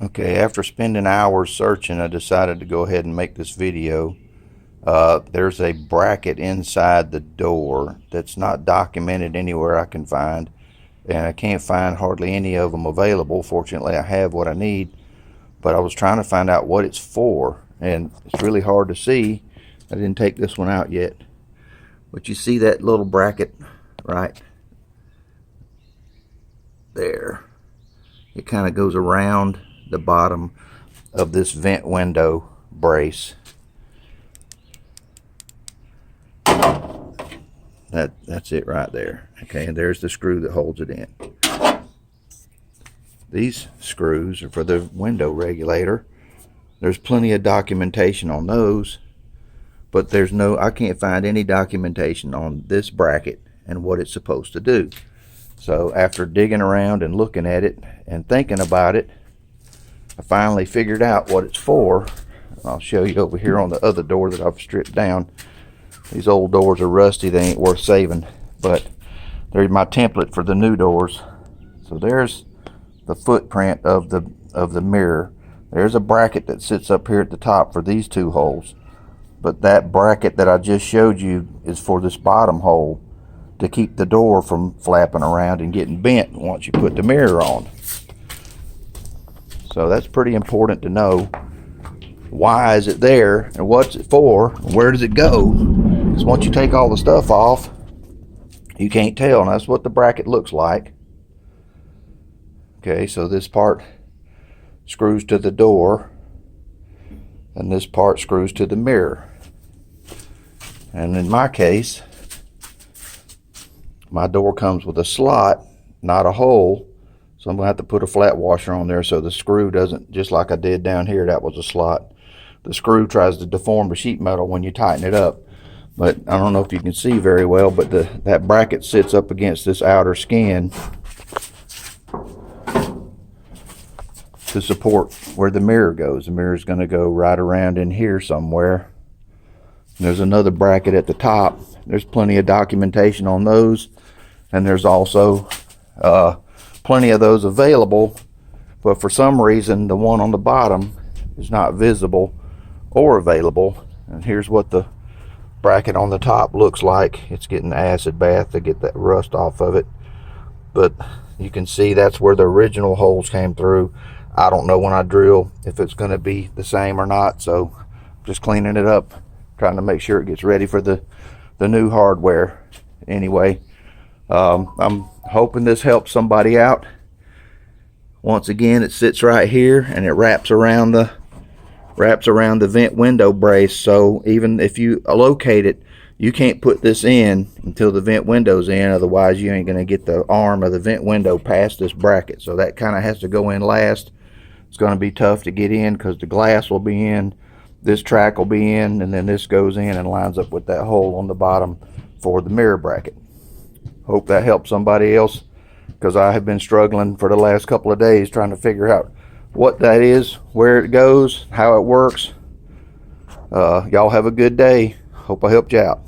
Okay, after spending hours searching, I decided to go ahead and make this video. There's a bracket inside the door that's not documented anywhere I can find, and I can't find hardly any of them available. Fortunately, I have what I need, but I was trying to find out what it's for, and it's really hard to see. I didn't take this one out yet, but you see that little bracket right there. It kind of goes around the bottom of this vent window brace. That's it right there. Okay, and there's the screw that holds it in. These screws are for the window regulator. There's plenty of documentation on those, but I can't find any documentation on this bracket and what it's supposed to do. So after digging around and looking at it and thinking about it, I finally figured out what it's for. I'll show you over here on the other door that I've stripped down. These old doors are rusty, they ain't worth saving, but there's my template for the new doors. So there's the footprint of the mirror. There's a bracket that sits up here at the top for these two holes, but that bracket that I just showed you is for this bottom hole to keep the door from flapping around and getting bent once you put the mirror on. So that's pretty important to know. Why is it there, and what's it for, and where does it go? Because once you take all the stuff off, you can't tell, and that's what the bracket looks like. Okay, so this part screws to the door, and this part screws to the mirror. And in my case, my door comes with a slot, not a hole, so I'm going to have to put a flat washer on there so the screw doesn't, just like I did down here, that was a slot. The screw tries to deform the sheet metal when you tighten it up. But I don't know if you can see very well, but that bracket sits up against this outer skin to support where the mirror goes. The mirror is going to go right around in here somewhere. And there's another bracket at the top. There's plenty of documentation on those, and there's also plenty of those available, but for some reason the one on the bottom is not visible or available. And here's what the bracket on the top looks like. It's getting acid bath to get that rust off of it, but you can see that's where the original holes came through. I don't know when I drill if it's going to be the same or not, so just cleaning it up, trying to make sure it gets ready for the new hardware. Anyway, I'm hoping this helps somebody out. Once again, it sits right here and it wraps around the vent window brace, so even if you locate it, you can't put this in until the vent window's in, otherwise you ain't going to get the arm of the vent window past this bracket. So that kind of has to go in last. It's going to be tough to get in because the glass will be in, this track will be in, and then this goes in and lines up with that hole on the bottom for the mirror bracket. Hope that helps somebody else, because I have been struggling for the last couple of days trying to figure out what that is, where it goes, how it works. Y'all have a good day. Hope I helped you out.